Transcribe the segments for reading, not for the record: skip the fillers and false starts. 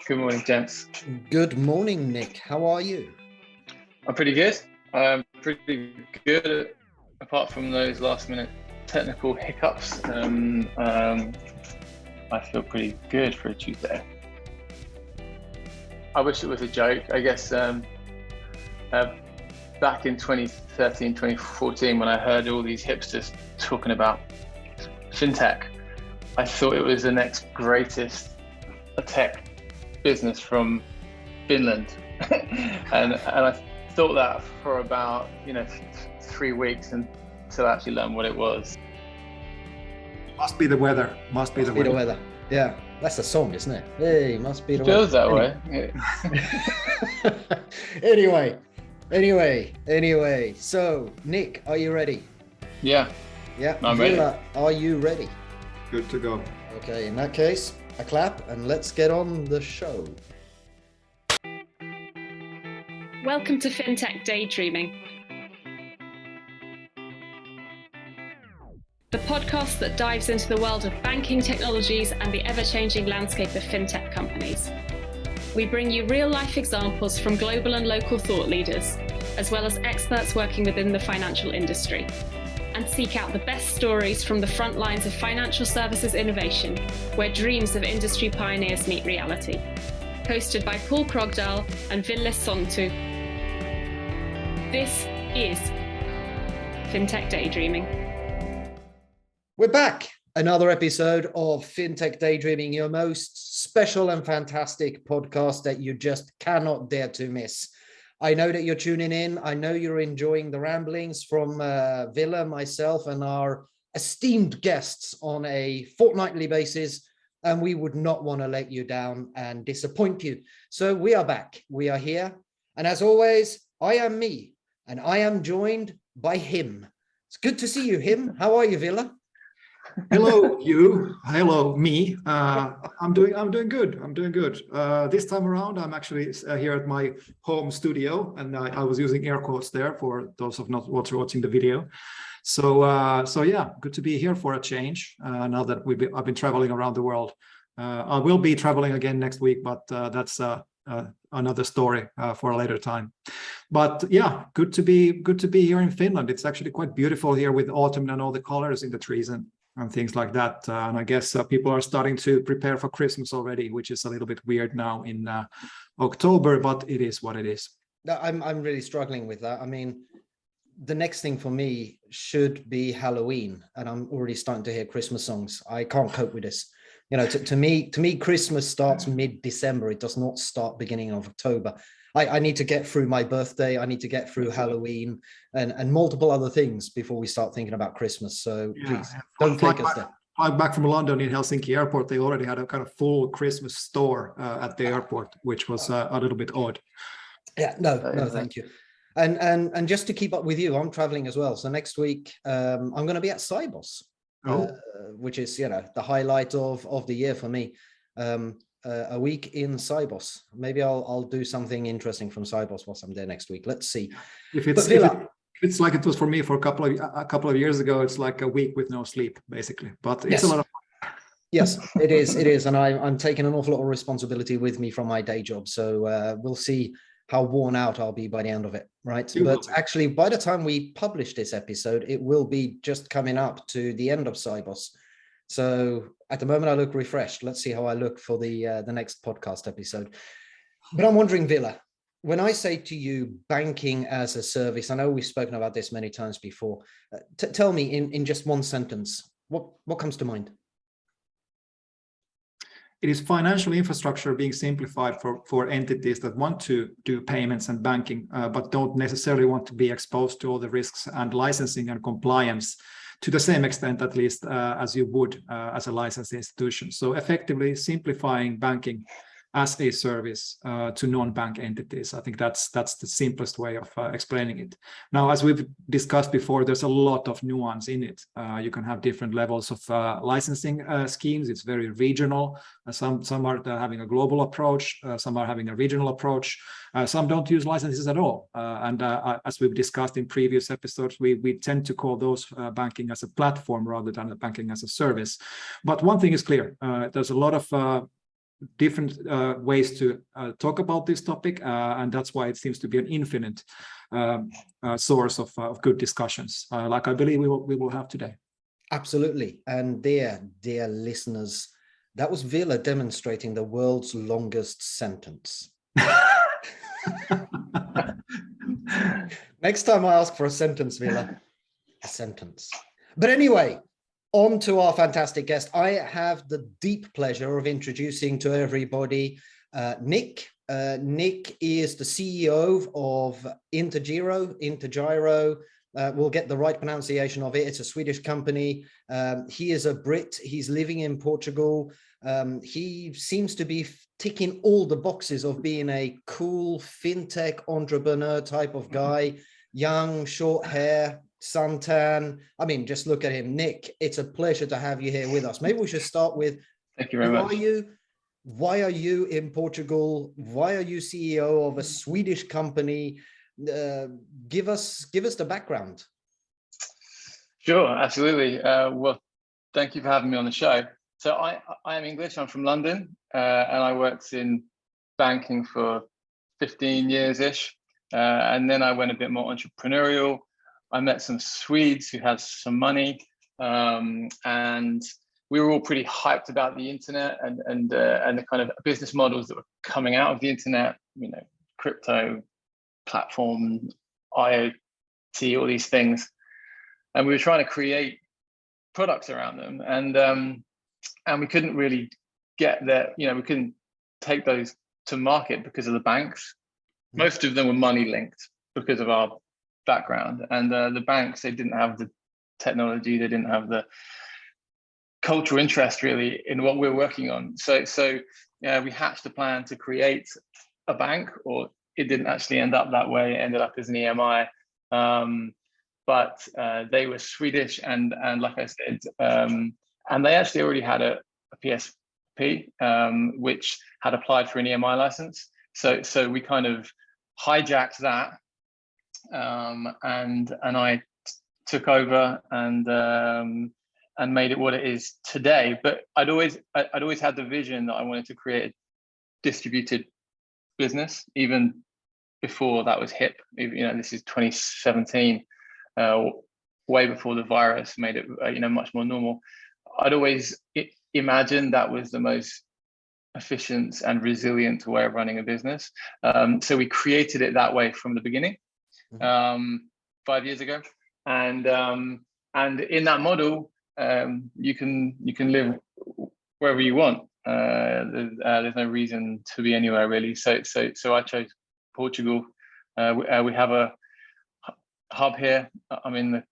Good morning, gents. Good morning, Nick. How are you? I'm pretty good. I'm pretty good, apart from those last-minute technical hiccups. I feel pretty good for a Tuesday. I wish it was a joke. I guess back in 2013, 2014, when I heard all these hipsters talking about fintech, I thought it was the next greatest tech business from Finland, and I thought that for about 3 weeks until I actually learned what it was. Must be the weather. Must be the weather. Yeah, that's a song, isn't it? Hey, must be the weather. Feels that way. Anyway. So, Nick, are you ready? Yeah. I'm Villa, ready. are you ready? Good to go. Okay, in that case, a clap and let's get on the show. Welcome to Fintech Daydreaming, the podcast that dives into the world of banking technologies and the ever-changing landscape of fintech companies. We bring you real-life examples from global and local thought leaders, as well as experts working within the financial industry, and seek out the best stories from the front lines of financial services innovation, where dreams of industry pioneers meet reality. Hosted by Paul Krogdahl and Ville Sontu. This is Fintech Daydreaming. We're back. Another episode of Fintech Daydreaming, your most special and fantastic podcast that you just cannot dare to miss. I know that you're tuning in. I know you're enjoying the ramblings from Villa, myself, and our esteemed guests on a fortnightly basis, and we would not want to let you down and disappoint you. So we are back. We are here. And as always, I am me, and I am joined by him. It's good to see you, him. How are you, Villa? Hello, you. Hello, me. I'm doing good. This time around, I'm actually here at my home studio, and I was using air quotes there for those of not watching the video. So yeah, good to be here for a change. Now that I've been traveling around the world. I will be traveling again next week, but that's another story for a later time. But yeah, good to be here in Finland. It's actually quite beautiful here with autumn and all the colors in the trees and things like that. And I guess people are starting to prepare for Christmas already, which is a little bit weird now in October, but it is what it is. I'm really struggling with that. I mean, the next thing for me should be Halloween, and I'm already starting to hear Christmas songs. I can't cope with this. To me, Christmas starts mid-December. It does not start beginning of October. I need to get through my birthday. I need to get through Halloween and multiple other things before we start thinking about Christmas. So please don't take us there. I'm back from London in Helsinki airport. They already had a kind of full Christmas store at the airport, which was a little bit odd. Yeah, no, thank you. And just to keep up with you, I'm traveling as well. So next week, I'm going to be at Sibos, which is the highlight of the year for me. A week in Sibos. Maybe I'll do something interesting from Sibos whilst I'm there next week. Let's see. If it's like it was for me for a couple of years ago, it's like a week with no sleep, basically. But it's a lot of fun. Yes, it is, and I'm taking an awful lot of responsibility with me from my day job. So we'll see how worn out I'll be by the end of it, right? But actually, by the time we publish this episode, it will be just coming up to the end of Sibos. So at the moment, I look refreshed. Let's see how I look for the next podcast episode. But I'm wondering, Villa, when I say to you banking as a service, I know we've spoken about this many times before. Tell me in just one sentence, what comes to mind? It is financial infrastructure being simplified for entities that want to do payments and banking, but don't necessarily want to be exposed to all the risks and licensing and compliance to the same extent, at least, as you would as a licensed institution. So effectively simplifying banking as a service to non-bank entities. I think that's the simplest way of explaining it. Now, as we've discussed before, there's a lot of nuance in it. You can have different levels of licensing schemes. It's very regional. Some are having a global approach. Some are having a regional approach. Some don't use licenses at all. As we've discussed in previous episodes, we tend to call those banking as a platform rather than banking as a service. But one thing is clear. There's a lot of different ways to talk about this topic, and that's why it seems to be an infinite source of good discussions, like I believe we will have today. Absolutely. And dear listeners, that was Villa demonstrating the world's longest sentence. Next time I ask for a sentence, Villa, a sentence. But anyway, on to our fantastic guest. I have the deep pleasure of introducing to everybody Nick. Nick is the CEO of Intergiro. We'll get the right pronunciation of it. It's a Swedish company. He is a Brit. He's living in Portugal. He seems to be ticking all the boxes of being a cool fintech entrepreneur type of guy. Young, short hair, suntan. I mean, just look at him. Nick, it's a pleasure to have you here with us. Maybe we should start with, thank you very much. Why are you in Portugal? Why are you CEO of a Swedish company? Give us the background. Sure, absolutely. Well, thank you for having me on the show. So I am English. I'm from London, and I worked in banking for 15 years-ish. And then I went a bit more entrepreneurial. I met some Swedes who had some money, and we were all pretty hyped about the internet and the kind of business models that were coming out of the internet. You know, crypto, platform, IoT, all these things, and we were trying to create products around them, and we couldn't really get there. You know, we couldn't take those to market because of the banks. Most of them were money linked because of our background, and the banks, they didn't have the technology, they didn't have the cultural interest really in what we're working on. So we hatched a plan to create a bank, or it didn't actually end up that way. It ended up as an EMI, but they were Swedish, and like I said, and they actually already had a PSP, which had applied for an EMI license. So we kind of hijacked that, and I took over and made it what it is today. But I'd always had the vision that I wanted to create a distributed business, even before that was hip. You know, this is 2017, way before the virus made it much more normal. I'd always imagined that was the most efficient and resilient way of running a business. So we created it that way from the beginning, 5 years ago, and in that model, you can live wherever you want. There's no reason to be anywhere really. So I chose Portugal. We have a hub here. I'm in the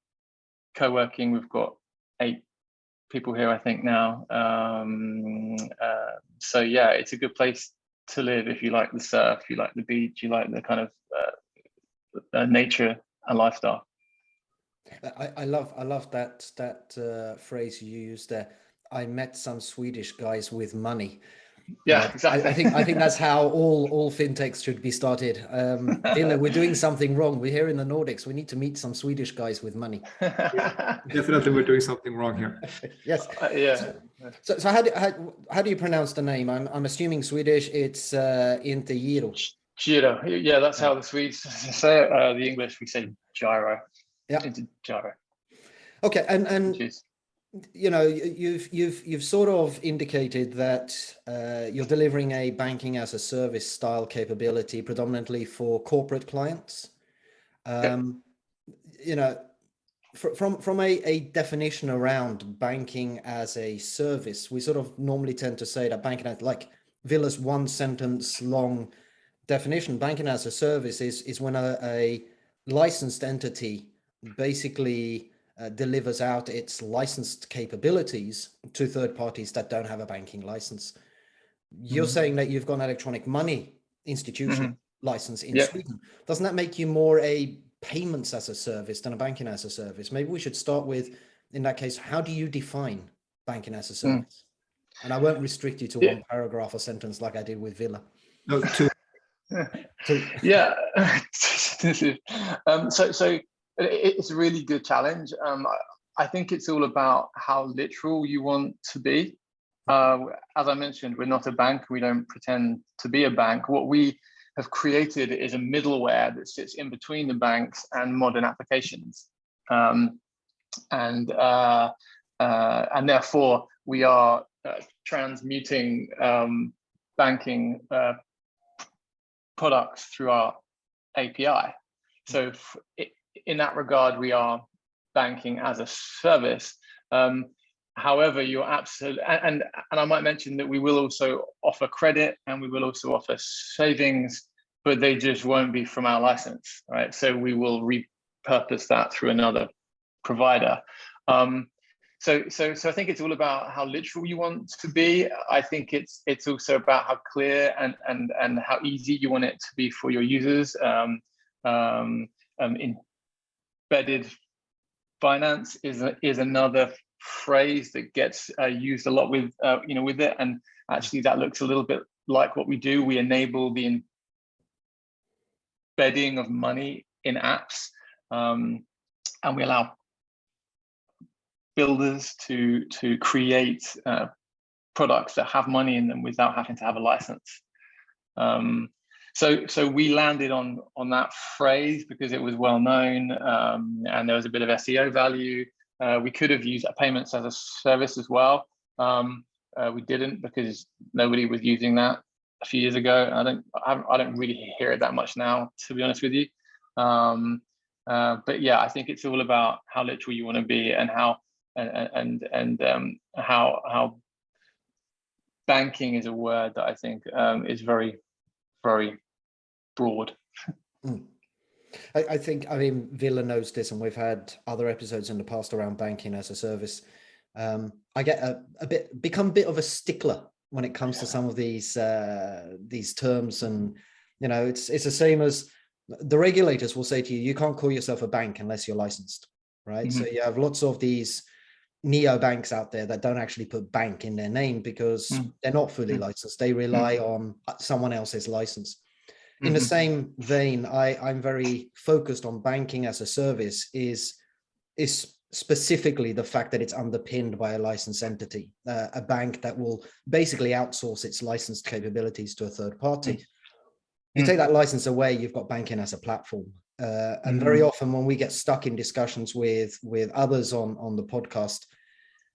co-working. We've got 8 people here, I think now. So yeah, it's a good place to live if you like the surf, you like the beach, you like the kind of nature and lifestyle. I love that phrase you used there. I met some Swedish guys with money. Yeah, exactly. I think that's how all fintechs should be started. Ville, we're doing something wrong. We're here in the Nordics. We need to meet some Swedish guys with money. Yeah, definitely, we're doing something wrong here. Yes. Yeah. So how do you pronounce the name? I'm assuming Swedish. It's intergiro. Giro. Yeah, that's how the Swedes say it. The English, we say gyro. Yeah. Gyro. Okay, and Jeez. You know, you've sort of indicated that you're delivering a banking as a service style capability predominantly for corporate clients. You know, from a definition around banking as a service, we sort of normally tend to say that banking as, like Villa's one sentence long definition, banking as a service is when a licensed entity basically delivers out its licensed capabilities to third parties that don't have a banking license. You're saying that you've got an electronic money institution license in Sweden. Doesn't that make you more a payments as a service than a banking as a service? Maybe we should start with, in that case, how do you define banking as a service? And I won't restrict you to one paragraph or sentence like I did with Villa. No, two. Yeah. So it's a really good challenge. I think it's all about how literal you want to be. As I mentioned, we're not a bank. We don't pretend to be a bank. What we have created is a middleware that sits in between the banks and modern applications. And therefore, we are transmuting banking products through our API. So in that regard, we are banking as a service. However, you're absolutely, and I might mention that we will also offer credit and we will also offer savings, but they just won't be from our license, right? So we will repurpose that through another provider. So I think it's all about how literal you want to be. I think it's also about how clear and how easy you want it to be for your users. Embedded finance is another phrase that gets used a lot with with it, and actually that looks a little bit like what we do. We enable the embedding of money in apps, and we allow builders to create products that have money in them without having to have a license. So we landed on that phrase because it was well known, and there was a bit of SEO value. We could have used payments as a service as well. We didn't because nobody was using that a few years ago. I don't really hear it that much now, to be honest with you. But yeah, I think it's all about how literal you want to be and how how banking is a word that I think is very, very broad. I think, I mean, Villa knows this, and we've had other episodes in the past around banking as a service. I get become a bit of a stickler when it comes to some of these terms, and it's the same as the regulators will say to you, you can't call yourself a bank unless you're licensed, right? Mm-hmm. So you have lots of these neo banks out there that don't actually put bank in their name because they're not fully licensed. They rely on someone else's license. In the same vein, I'm very focused on banking as a service is specifically the fact that it's underpinned by a licensed entity, a bank that will basically outsource its licensed capabilities to a third party. You take that license away, you've got banking as a platform. And very often when we get stuck in discussions with others on the podcast,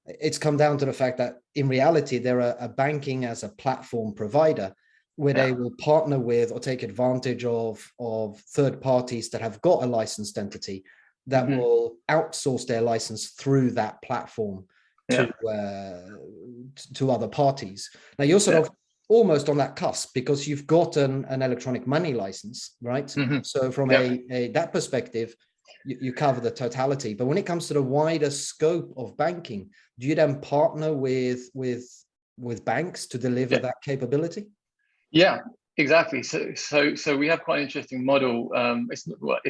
it's come down to the fact that in reality, they're a banking as a platform provider where they will partner with or take advantage of third parties that have got a licensed entity that will outsource their license through that platform to other parties. Now you're sort of almost on that cusp because you've got an electronic money license, right? So from that perspective, you cover the totality. But when it comes to the wider scope of banking, do you then partner with banks to deliver that capability? Yeah, exactly. So we have quite an interesting model. It's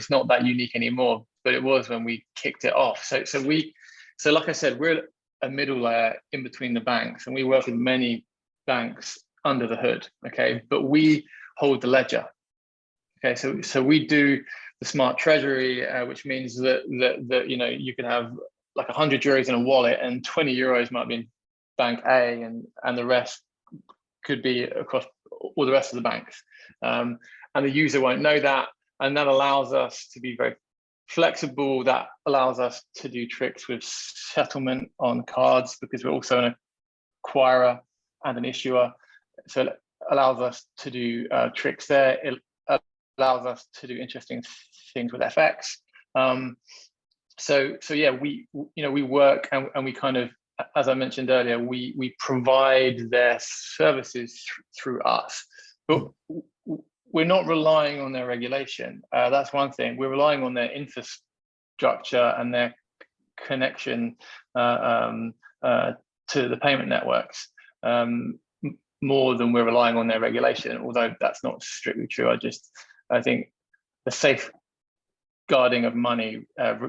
not that unique anymore, but it was when we kicked it off. So like I said, we're a middle layer in between the banks, and we work with many banks under the hood. Okay, but we hold the ledger. Okay, so we do the Smart Treasury, which means that you can have like 100 euros in a wallet, and 20 euros might be in bank A, and the rest could be across all the rest of the banks, and the user won't know that, and that allows us to be very flexible. That allows us to do tricks with settlement on cards because we're also an acquirer and an issuer, so it allows us to do tricks there. It allows us to do interesting things with FX. So yeah, we work and we kind of, as I mentioned earlier, we provide their services through us, but we're not relying on their regulation. That's one thing. We're relying on their infrastructure and their connection to the payment networks more than we're relying on their regulation, although that's not strictly true. I think the safeguarding of money,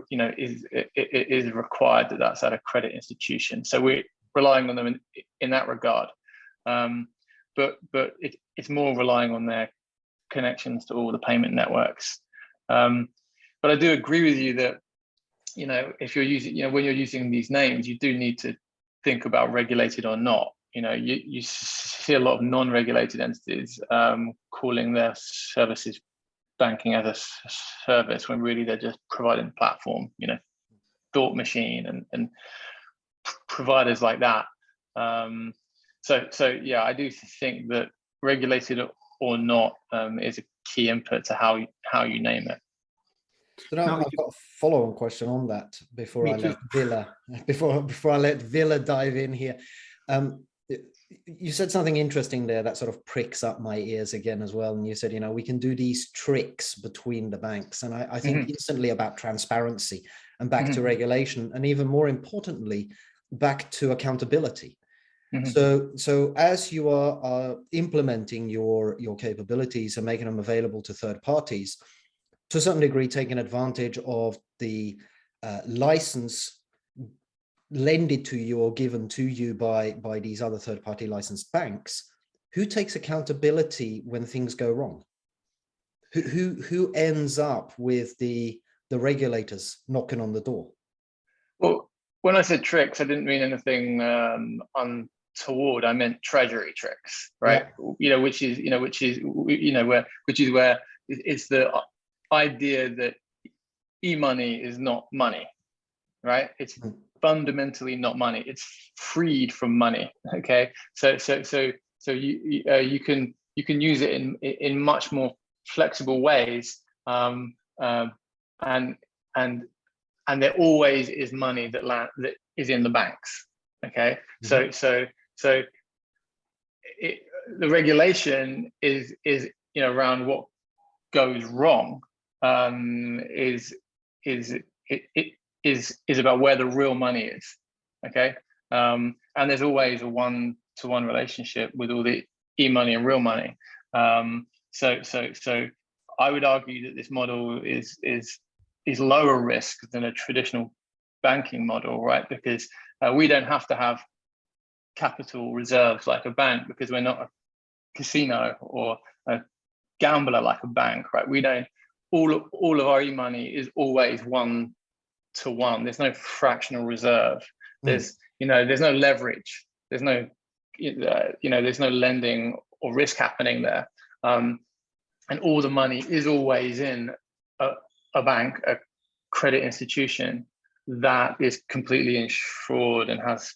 is required that's at a credit institution. So we're relying on them in that regard. But it's more relying on their connections to all the payment networks. But I do agree with you that, if you're using, when you're using these names, you do need to think about regulated or not. you see a lot of non-regulated entities calling their services banking as a service when really they're just providing a platform, Thought Machine and providers like that. So yeah, I do think that regulated or not is a key input to how you name it. So now I've got a follow-on question on that before I let Villa dive in here. You said something interesting there that sort of pricks up my ears again as well. And you said, we can do these tricks between the banks. And I think instantly about transparency and back to regulation, and even more importantly, back to accountability. So as you are implementing your capabilities and making them available to third parties, to a certain degree, taking advantage of the license lended to you or given to you by these other third-party licensed banks, who takes accountability when things go wrong? Who ends up with the regulators knocking on the door? Well, when I said tricks, I didn't mean anything untoward. I meant treasury tricks, right? Yeah. Which is where it's the idea that e-money is not money, right? It's fundamentally not money. It's freed from money. Okay, so you can use it in much more flexible ways, and there always is money that is in the banks. Okay, so the regulation is around what goes wrong is about where the real money is. Okay, and there's always a one-to-one relationship with all the e-money and real money. So I would argue that this model is lower risk than a traditional banking model, right? Because we don't have to have capital reserves like a bank, because we're not a casino or a gambler like a bank, right? We don't. All of our e-money is always one-to-one. There's no fractional reserve. There's no leverage. There's no there's no lending or risk happening there. And all the money is always in a bank, a credit institution that is completely insured and has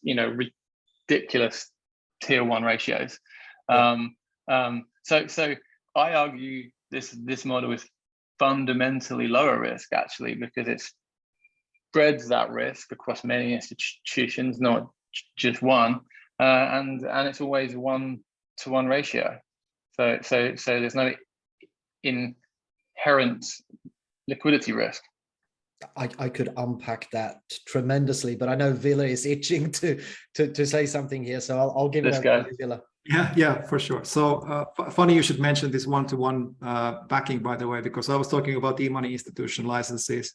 ridiculous tier 1 ratios. So I argue this model is fundamentally lower risk, actually, because it spreads that risk across many institutions, not just one, and it's always 1-to-1 ratio. So there's no inherent liquidity risk. I could unpack that tremendously, but I know Villa is itching to say something here, so I'll give it over to you, Villa. Yeah, for sure. So funny you should mention this one-to-one backing, by the way, because I was talking about e-money institution licenses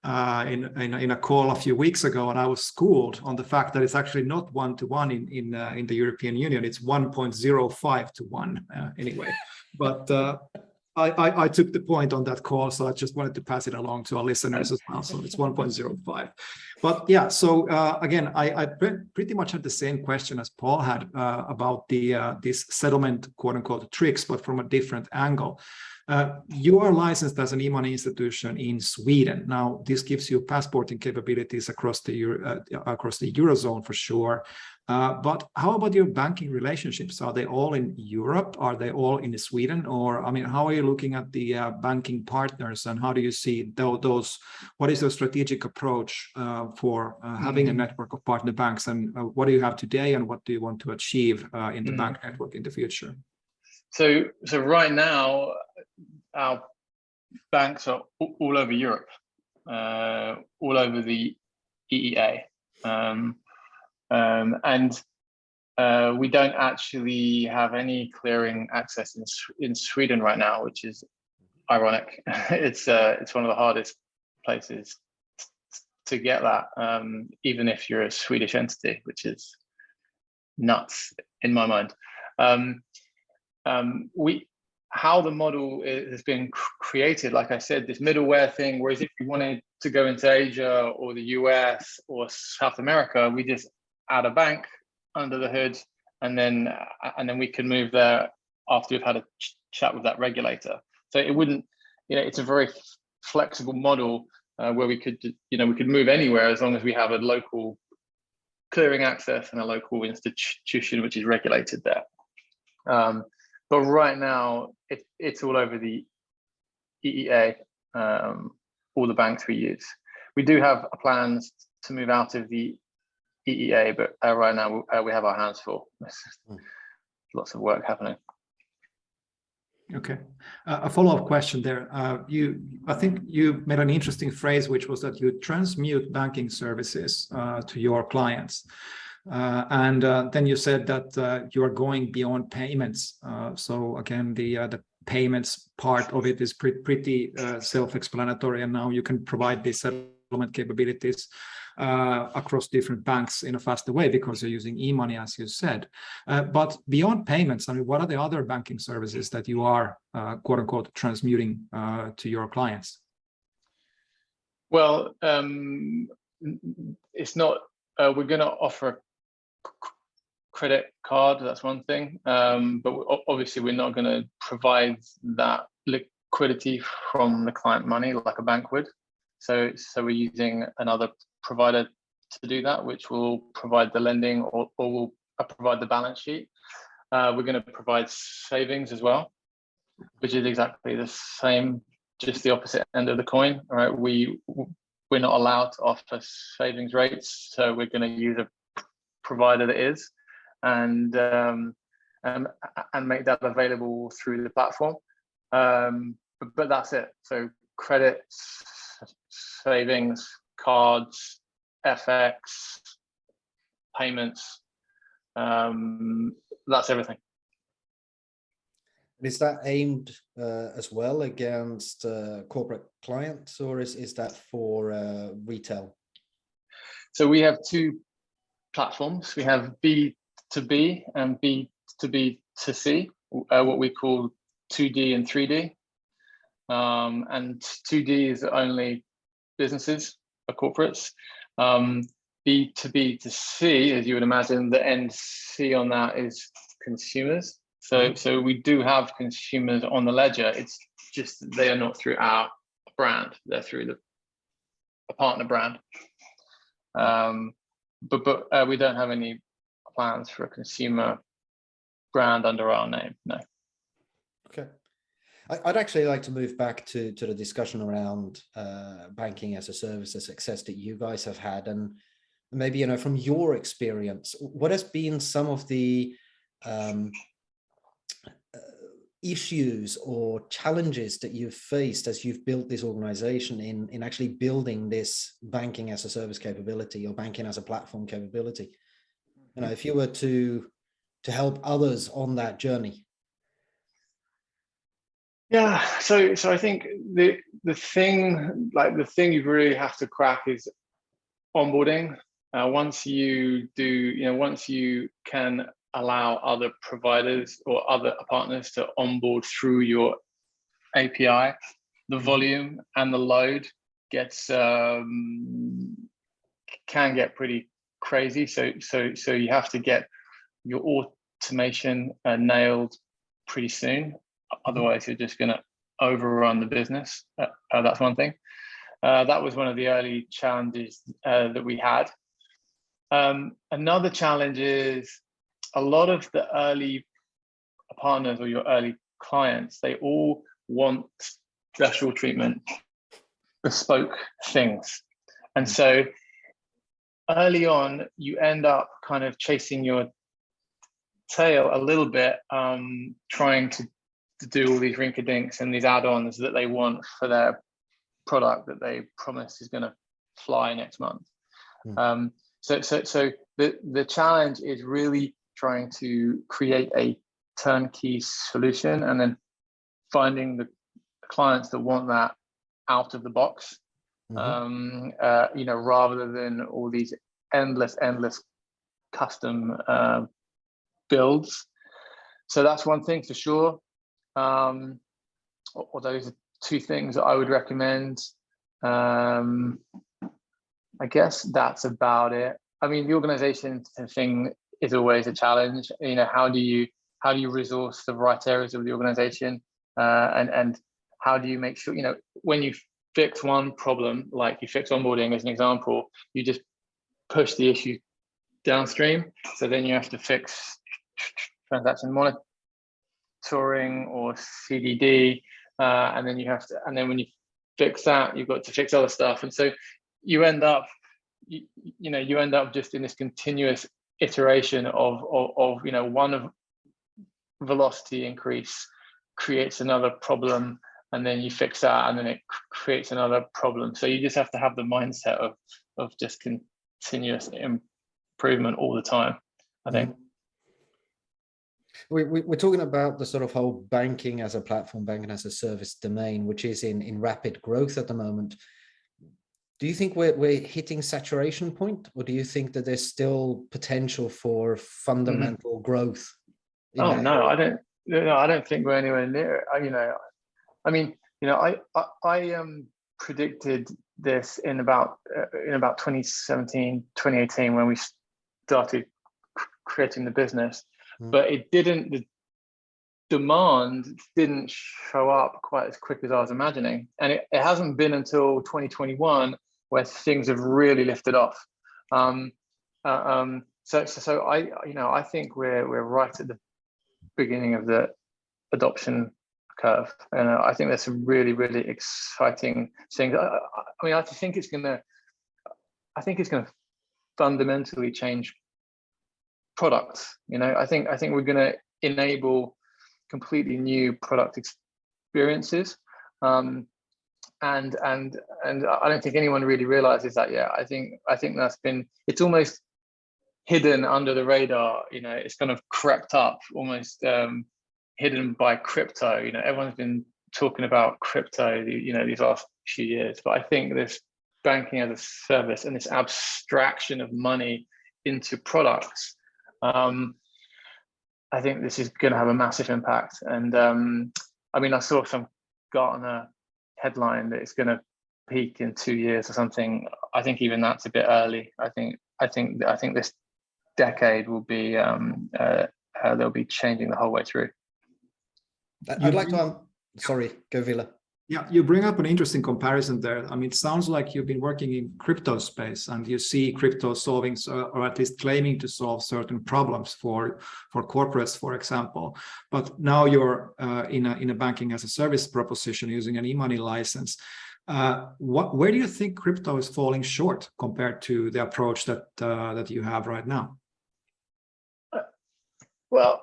in a call a few weeks ago, and I was schooled on the fact that it's actually not one-to-one in the European Union. It's 1.05 to 1 anyway. But I took the point on that call, so I just wanted to pass it along to our listeners as well. So it's 1.05. But yeah, so again, I pretty much had the same question as Paul had about this settlement, quote unquote, tricks, but from a different angle. You are licensed as an e-money institution in Sweden. Now, this gives you passporting capabilities across the Eurozone for sure. But how about your banking relationships? Are they all in Europe? Are they all in Sweden? Or, I mean, how are you looking at the banking partners, and how do you see those? What is your strategic approach for having a network of partner banks, and what do you have today, and what do you want to achieve in the bank network in the future? So right now, our banks are all over Europe, all over the EEA. And we don't actually have any clearing access in Sweden right now, which is ironic. It's one of the hardest places to get that, even if you're a Swedish entity, which is nuts in my mind. How the model has been created, like I said, this middleware thing, whereas if you wanted to go into Asia or the US or South America, we just add a bank under the hood and then we can move there after we've had a chat with that regulator. So it wouldn't, it's a very flexible model where we could move anywhere as long as we have a local clearing access and a local institution which is regulated there. But right now, it's all over the EEA, all the banks we use. We do have plans to move out of the EEA, but right now we have our hands full. Lots of work happening. Okay, a follow-up question there. I think you made an interesting phrase, which was that you transmute banking services to your clients, and then you said that you are going beyond payments. So again, the payments part of it is pretty self-explanatory, and now you can provide these settlement capabilities across different banks in a faster way because you're using e-money, as you said. But beyond payments, I mean, what are the other banking services that you are, quote unquote, transmuting to your clients? Well, it's not, we're going to offer a credit card, that's one thing. But obviously, we're not going to provide that liquidity from the client money like a bank would. So we're using another provider to do that, which will provide the lending or will provide the balance sheet. We're going to provide savings as well, which is exactly the same, just the opposite end of the coin. All right, we're not allowed to offer savings rates, so we're going to use a provider that is, and make that available through the platform. But that's it. So credit, savings, cards, FX, payments, that's everything. Is that aimed as well against corporate clients, or is that for retail? So we have two platforms. We have B2B and B2B2C, what we call 2D and 3D. And 2D is only businesses or corporates. B2B2C, as you would imagine, the end C on that is consumers. So we do have consumers on the ledger. It's just they are not through our brand; they're through a partner brand. But we don't have any plans for a consumer brand under our name. No. Okay. I'd actually like to move back to the discussion around banking as a service, the success that you guys have had, and maybe from your experience, what has been some of the issues or challenges that you've faced as you've built this organization in actually building this banking as a service capability or banking as a platform capability? If you were to help others on that journey. Yeah, so I think the thing you really have to crack is onboarding. Once you can allow other providers or other partners to onboard through your API, the volume and the load can get pretty crazy. So you have to get your automation nailed pretty soon. Otherwise, you're just going to overrun the business. That's one thing. That was one of the early challenges that we had. Another challenge is a lot of the early partners or your early clients, they all want special treatment, bespoke things. And so early on, you end up kind of chasing your tail a little bit, trying to do all these rinky-dinks and these add-ons that they want for their product that they promise is going to fly next month. So the challenge is really trying to create a turnkey solution and then finding the clients that want that out of the box, rather than all these endless custom builds. So that's one thing for sure. Or those are two things that I would recommend. I guess that's about it. I mean, the organization thing is always a challenge. How do you resource the right areas of the organization, and how do you make sure, when you fix one problem, like you fix onboarding as an example, you just push the issue downstream. So then you have to fix transaction monitoring or CDD, and then when you fix that, you've got to fix other stuff, and so you end up just in this continuous iteration of one of velocity increase creates another problem, and then you fix that, and then it creates another problem. So you just have to have the mindset of just continuous improvement all the time, I think. We're talking about the sort of whole banking as a platform, banking as a service domain, which is in rapid growth at the moment. Do you think we're hitting saturation point, or do you think that there's still potential for fundamental growth? Oh no, I don't. No, I don't think we're anywhere near it. I predicted this in about 2017, 2018 when we started creating the business, but the demand didn't show up quite as quick as I was imagining, and it hasn't been until 2021 where things have really lifted off. So I think we're right at the beginning of the adoption curve, and I think there's some really, really exciting things. I think it's gonna fundamentally change products. I think we're gonna enable completely new product experiences, and I don't think anyone really realizes that yet. I think it's almost hidden under the radar. It's kind of crept up, almost hidden by crypto. Everyone's been talking about crypto, these last few years, but I think this banking as a service and this abstraction of money into products, I think this is going to have a massive impact. And I saw some Gartner headline that it's going to peak in 2 years or something. I think even that's a bit early. I think this decade will be they'll be changing the whole way through. I'd like to sorry, go Villa. Yeah, you bring up an interesting comparison there. It sounds like you've been working in crypto space, and you see crypto solving, or at least claiming to solve certain problems for corporates, for example. But now you're in a banking as a service proposition using an e-money license. Where do you think crypto is falling short compared to the approach that you have right now? Well,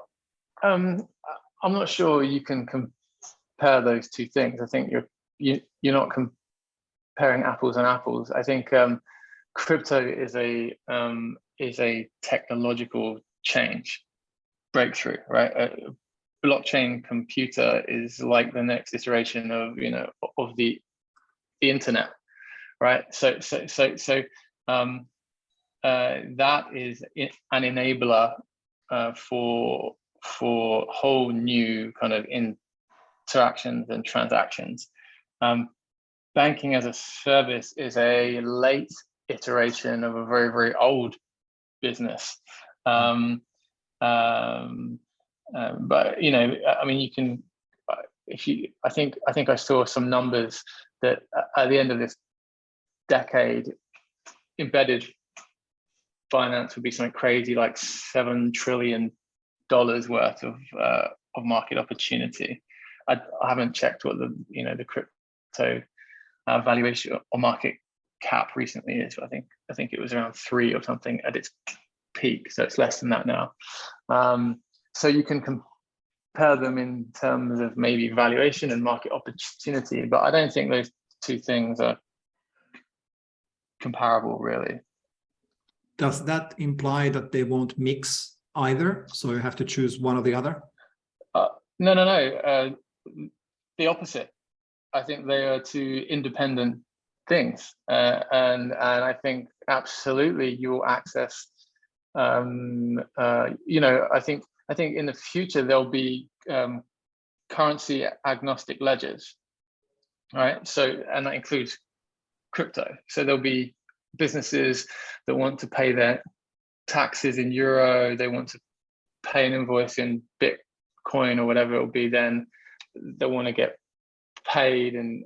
I'm not sure you can compare those two things. I think you're not comparing apples and apples. I think crypto is a technological change breakthrough, right? A blockchain computer is like the next iteration of the internet, right? So that is an enabler for whole new kind of interactions and transactions. Banking as a service is a late iteration of a very, very old business. But you can, I think I saw some numbers that at the end of this decade, embedded finance would be something crazy like $7 trillion worth of market opportunity. I haven't checked what the crypto valuation or market cap recently is. I think it was around 3 or something at its peak, so it's less than that now. So you can compare them in terms of maybe valuation and market opportunity, but I don't think those two things are comparable, really. Does that imply that they won't mix either? So you have to choose one or the other? No. The opposite. I think they are two independent things, and I think absolutely you will access. I think in the future there'll be currency agnostic ledgers, right? So, and that includes crypto. So there'll be businesses that want to pay their taxes in euro, they want to pay an invoice in Bitcoin or whatever it will be, then they want to get paid in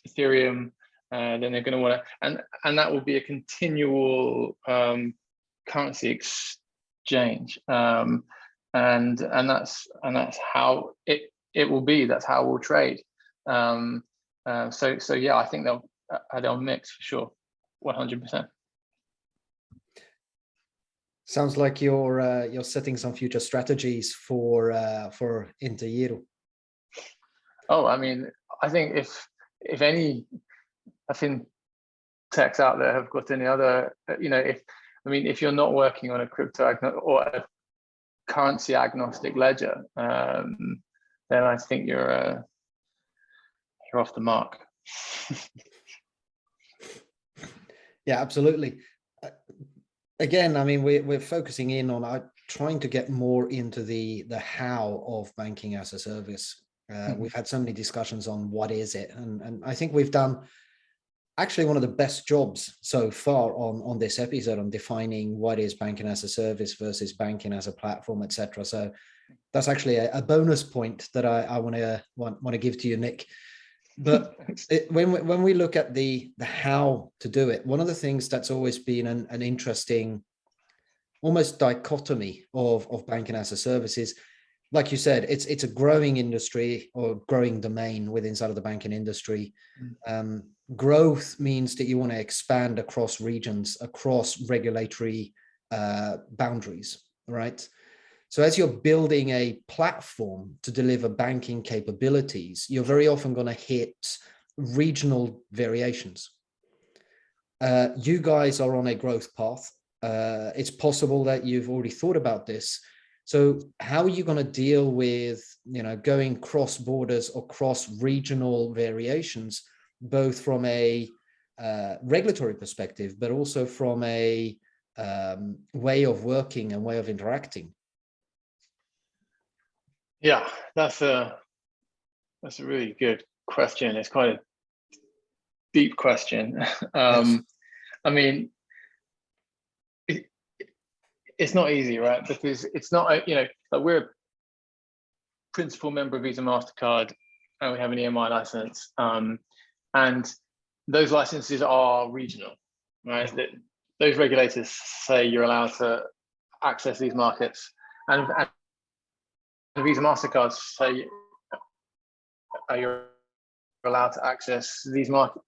Ethereum. Then they're going to want to, and that will be a continual currency exchange, and that's how it will be. That's how we'll trade. So yeah, I think they'll mix for sure, 100%. Sounds like you're setting some future strategies for intergiro. Oh, I mean, I think if any fintechs out there have got any other, if you're not working on a crypto or a currency agnostic ledger, then I think you're off the mark. Yeah, absolutely. Again, I mean, we're focusing in on trying to get more into the how of banking as a service. We've had so many discussions on what is it, and I think we've done actually one of the best jobs so far on this episode on defining what is banking as a service versus banking as a platform, etc. So that's actually a bonus point that I want to give to you, Nick. But when we look at the how to do it, one of the things that's always been an interesting almost dichotomy of banking as a service is, like you said, it's a growing industry or growing domain inside of the banking industry. Growth means that you want to expand across regions, across regulatory boundaries, right? So as you're building a platform to deliver banking capabilities, you're very often going to hit regional variations. You guys are on a growth path. It's possible that you've already thought about this. So how are you going to deal with, going cross borders or cross regional variations, both from a regulatory perspective, but also from a way of working and way of interacting? Yeah, that's a really good question. It's quite a deep question. Yes. I mean, it's not easy, right? Because it's not, like we're a principal member of Visa MasterCard, and we have an EMI license, and those licenses are regional, right? Those regulators say you're allowed to access these markets, and Visa MasterCard say you're allowed to access these markets,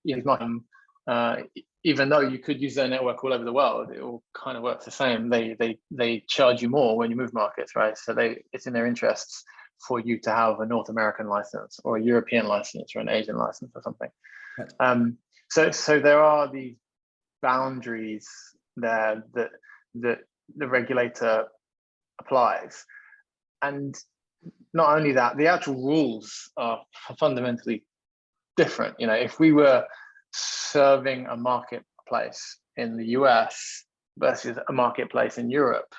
even though you could use their network all over the world. It all kind of works the same. They charge you more when you move markets, right? So it's in their interests for you to have a North American license or a European license or an Asian license or something. Right. So there are these boundaries there that the regulator applies, and not only that, the actual rules are fundamentally different. If we were serving a marketplace in the US versus a marketplace in Europe,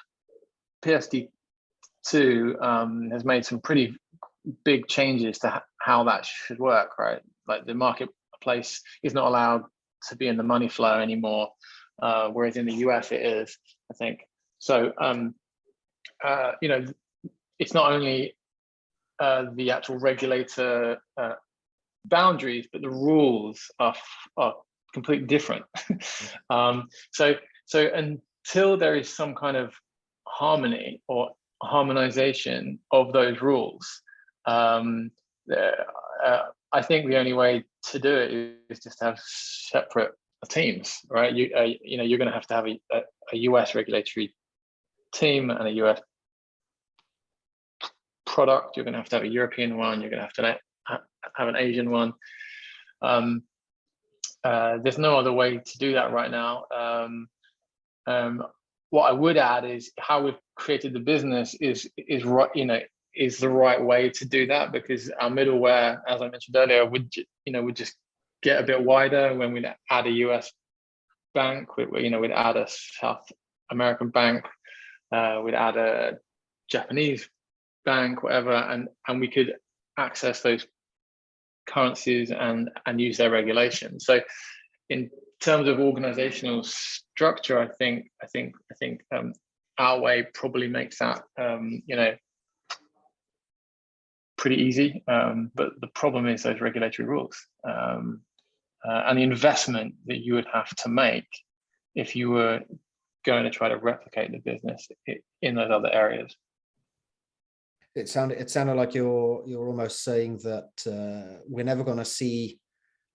PSD2 has made some pretty big changes to how that should work, right? Like the marketplace is not allowed to be in the money flow anymore, whereas in the US it is, I think. So, it's not only the actual regulator boundaries, but the rules are completely different. So until there is some kind of harmony or harmonization of those rules, I think the only way to do it is just to have separate teams, right? You're going to have a US regulatory team and a US product. You're going to have a European one. You're going to have an Asian one. There's no other way to do that right now. What I would add is how we've created the business is right, is the right way to do that, because our middleware, as I mentioned earlier, would just get a bit wider when we add a US bank. We'd add a South American bank. We'd add a Japanese bank, whatever, and we could access those currencies and use their regulations. So in terms of organizational structure, I think our way probably makes that pretty easy. But the problem is those regulatory rules and the investment that you would have to make if you were going to try to replicate the business in those other areas. It sounded like you're almost saying that we're never going to see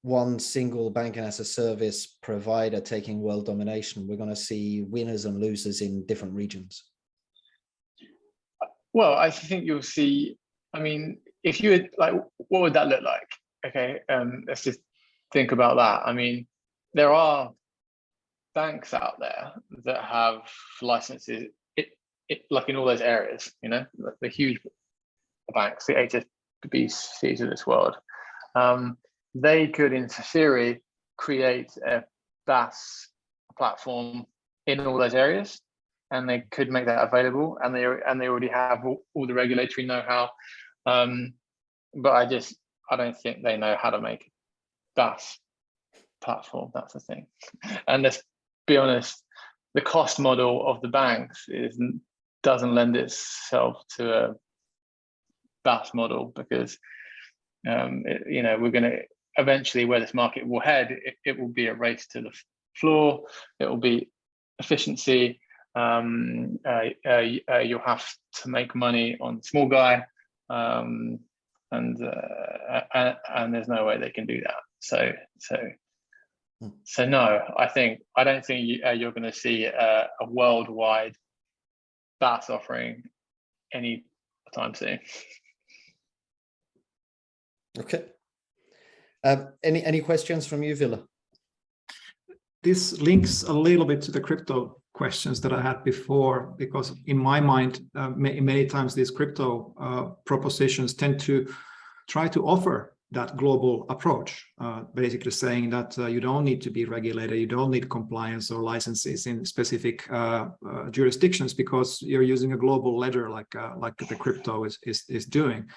one single banking as a service provider taking world domination. We're going to see winners and losers in different regions. Well, I think you'll see. I mean, if you had, like, what would that look like? Okay, let's just think about that. I mean, there are banks out there that have licenses, like in all those areas, the huge banks, the HSBCs of this world. They could, in theory, create a BaaS platform in all those areas, and they could make that available, and they already have all the regulatory know-how. But I don't think they know how to make a BaaS platform. That's the thing. And let's be honest, the cost model of the banks doesn't lend itself to a BaaS model, because we're going to eventually, where this market will head, it will be a race to the floor. It will be efficiency. You'll have to make money on small guy, and there's no way they can do that. So no, I don't think you're going to see a worldwide BaaS offering any time soon. Okay. Any questions from you, Ville? This links a little bit to the crypto questions that I had before, because in my mind, many times these crypto propositions tend to try to offer that global approach, basically saying that you don't need to be regulated, you don't need compliance or licenses in specific jurisdictions, because you're using a global ledger like the crypto is doing.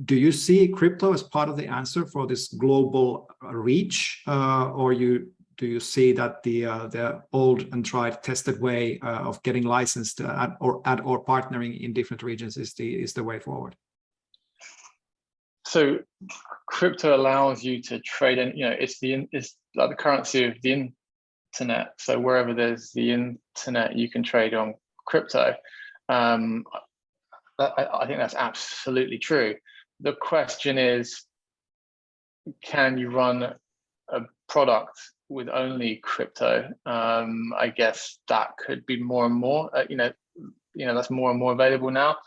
Do you see crypto as part of the answer for this global reach, or do you see that the old and tried, tested way of getting licensed or partnering in different regions is the way forward? So crypto allows you to trade in, it's like the currency of the internet. So wherever there's the internet, you can trade on crypto. I think that's absolutely true. The question is, can you run a product with only crypto? I guess that could be more and more, that's more and more available now.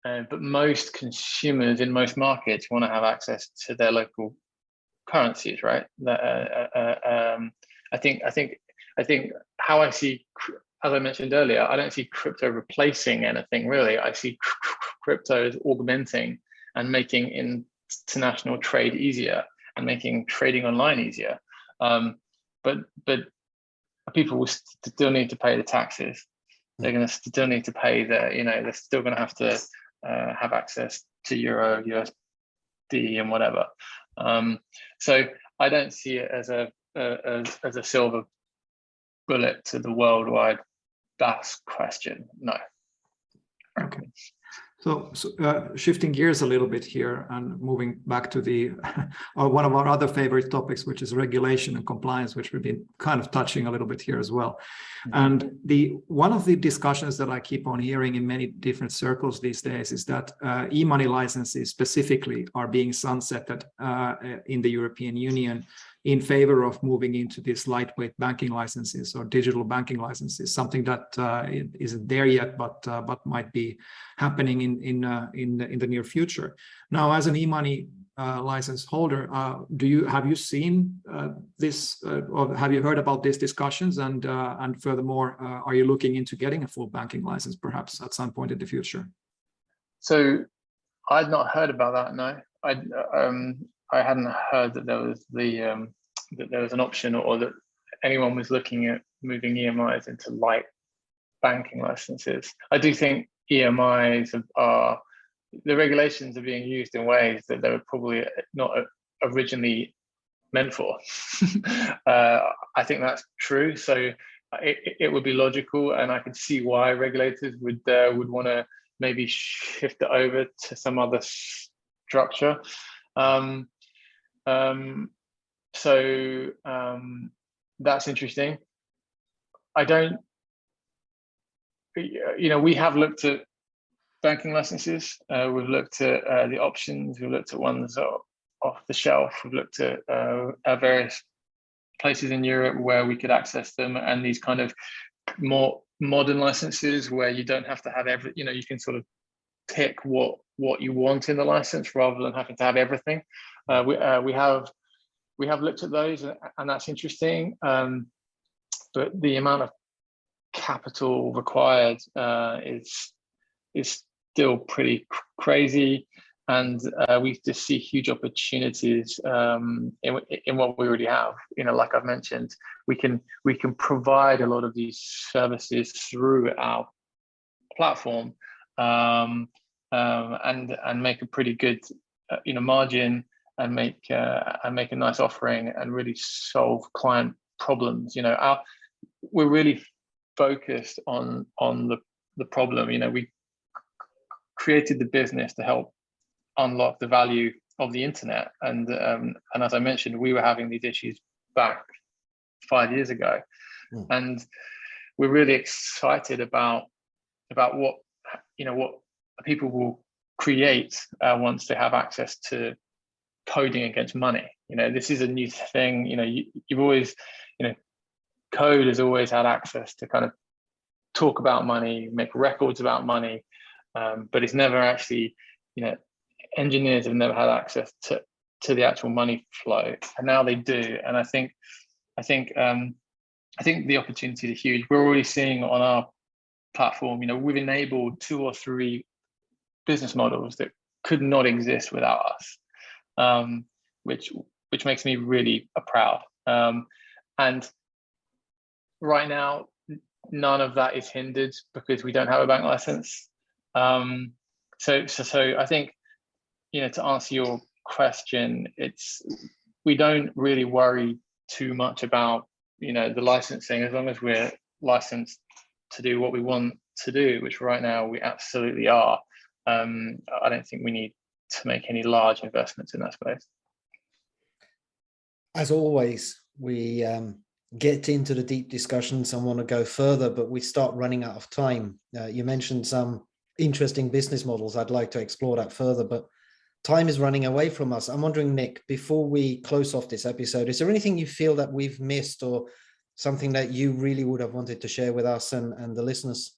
But most consumers in most markets want to have access to their local currencies, right? I think how I see, as I mentioned earlier, I don't see crypto replacing anything really. I see crypto as augmenting and making international trade easier and making trading online easier. But people will still need to pay the taxes. They're going to still need to pay they're still going to have to have access to Euro, USD, and whatever. So I don't see it as a silver bullet to the worldwide BaaS question. No. Okay. So shifting gears a little bit here and moving back to one of our other favorite topics, which is regulation and compliance, which we've been kind of touching a little bit here as well. And one of the discussions that I keep on hearing in many different circles these days is that e-money licenses specifically are being sunsetted in the European Union in favor of moving into these lightweight banking licenses or digital banking licenses, something that isn't there yet, but might be happening in the near future. Now, as an e-money license holder, have you seen this, or have you heard about these discussions? And furthermore, are you looking into getting a full banking license perhaps at some point in the future? So I'd not heard about that. No, I hadn't heard that there was an option, or that anyone was looking at moving EMIs into light banking licenses. I do think EMIs the regulations are being used in ways that they were probably not originally meant for. I think that's true. So it would be logical, and I can see why regulators would want to maybe shift it over to some other structure. So that's interesting. I don't, we have looked at banking licenses. We've looked at the options. We've looked at ones off the shelf. We've looked at various places in Europe where we could access them, and these kind of more modern licenses where you don't have to have you can sort of pick what you want in the license rather than having to have everything. We have looked at those, and that's interesting. But the amount of capital required is still pretty crazy, and we just see huge opportunities in what we already have. Like I've mentioned, we can provide a lot of these services through our platform, and make a pretty good margin, and make a nice offering, and really solve client problems. We're really focused on the problem. We created the business to help unlock the value of the internet, and as I mentioned, we were having these issues back 5 years ago, and we're really excited about what people will create once they have access to coding against money. This is a new thing. You've always, code has always had access to kind of talk about money, make records about money, but it's never actually, engineers have never had access to the actual money flow, and now they do. And I think the opportunities are huge. We're already seeing on our platform, we've enabled 2 or 3 business models that could not exist without us, which makes me really proud. And right now, none of that is hindered because we don't have a bank license. So I think, to answer your question, we don't really worry too much about the licensing, as long as we're licensed to do what we want to do, which right now we absolutely are. I don't think we need to make any large investments in that space. As always, we get into the deep discussions and want to go further, but we start running out of time. You mentioned some interesting business models. I'd like to explore that further, but time is running away from us. I'm wondering, Nick, before we close off this episode, is there anything you feel that we've missed, or something that you really would have wanted to share with us and the listeners?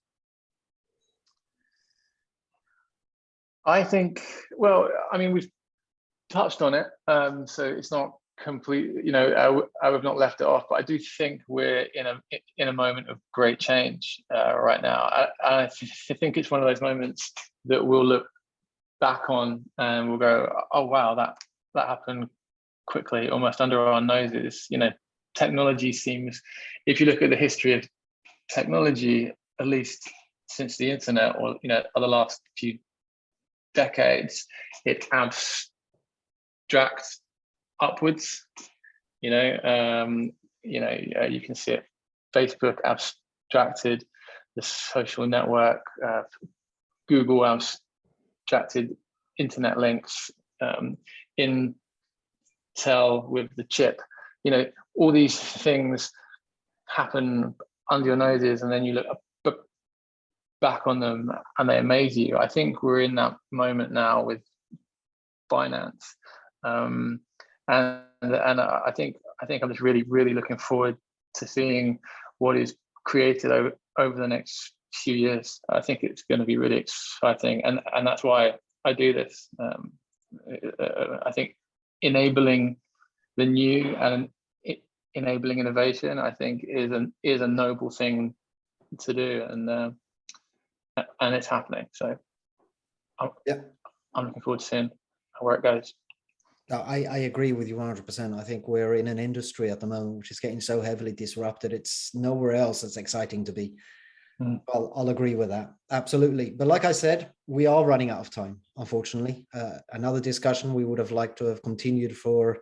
I think, we've touched on it, so it's not complete. I have not left it off, but I do think we're in a moment of great change right now. I think it's one of those moments that we'll look back on and we'll go, oh wow, that happened quickly, almost under our noses. Technology seems, if you look at the history of technology, at least since the internet, or the last few decades, it abstracts upwards. You can see it. Facebook abstracted the social network, Google abstracted internet links, Intel with the chip. All these things happen under your noses, and then you look back on them and they amaze you. I think we're in that moment now with finance, and I think I'm just really, really looking forward to seeing what is created over the next few years. I think it's going to be really exciting, and that's why I do this. I think enabling the new and enabling innovation, I think, is a noble thing to do, and it's happening. So I'm looking forward to seeing where it goes. I agree with you 100%. I think we're in an industry at the moment which is getting so heavily disrupted. It's nowhere else as exciting to be. I'll agree with that. Absolutely. But like I said, we are running out of time, unfortunately. Another discussion we would have liked to have continued for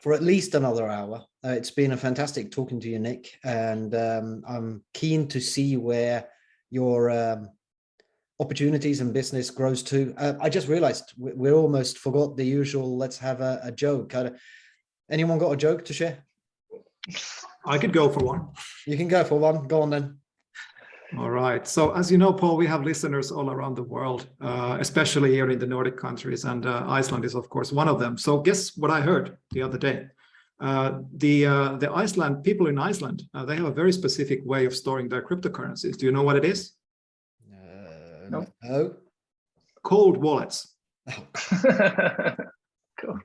for at least another hour. It's been a fantastic talking to you, Nick, and I'm keen to see where your opportunities and business grows to. I just realized we almost forgot the usual, let's have a joke. Anyone got a joke to share? I could go for one. You can go for one. Go on then. All right. So as you know, Paul, we have listeners all around the world, especially here in the Nordic countries, and Iceland is, of course, one of them. So guess what I heard the other day? The Iceland people in Iceland, they have a very specific way of storing their cryptocurrencies. Do you know what it is? No. Cold wallets. Cool.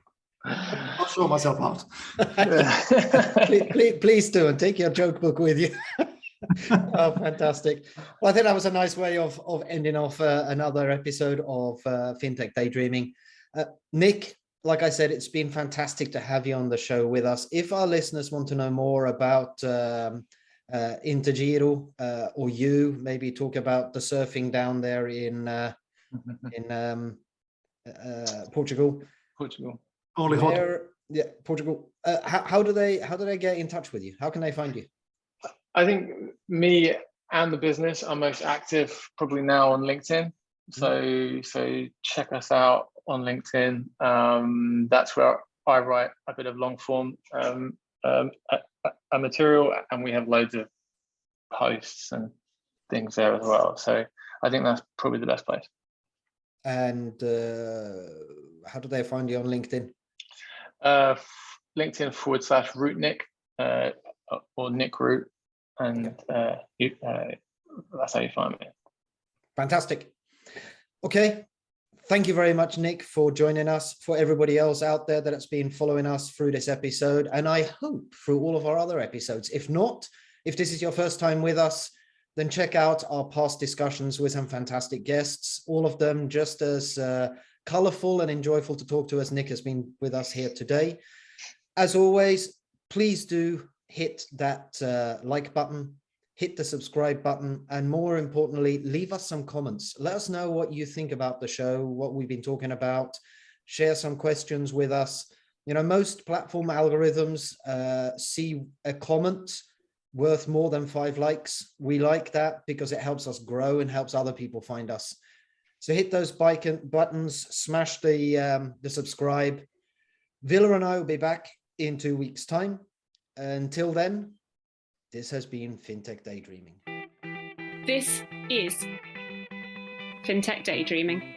I'll show myself out. please do, and take your joke book with you. Oh, fantastic. Well, I think that was a nice way of ending off another episode of Fintech Daydreaming. Nick, like I said, it's been fantastic to have you on the show with us. If our listeners want to know more about intergiro, or you maybe talk about the surfing down there in Portugal. Only hot. Yeah, Portugal. How do they get in touch with you? How can they find you? I think me and the business are most active probably now on LinkedIn. So check us out on LinkedIn. That's where I write a bit of long form material, and we have loads of posts and things there as well. So I think that's probably the best place. And how do they find you on LinkedIn? LinkedIn /rootnick or Nick Root, and that's how you find me. Fantastic. Okay. Thank you very much, Nick, for joining us. For everybody else out there that has been following us through this episode, and I hope through all of our other episodes. If not, if this is your first time with us, then check out our past discussions with some fantastic guests, all of them just as colorful and enjoyable to talk to as Nick has been with us here today. As always, please do hit that like button, hit the subscribe button, and more importantly, leave us some comments. Let us know what you think about the show, what we've been talking about. Share some questions with us. You know, most platform algorithms see a comment worth more than 5 likes. We like that because it helps us grow and helps other people find us. So hit those buttons, smash the subscribe. Villa and I will be back in 2 weeks' time. Until then, this has been Fintech Daydreaming. This is Fintech Daydreaming.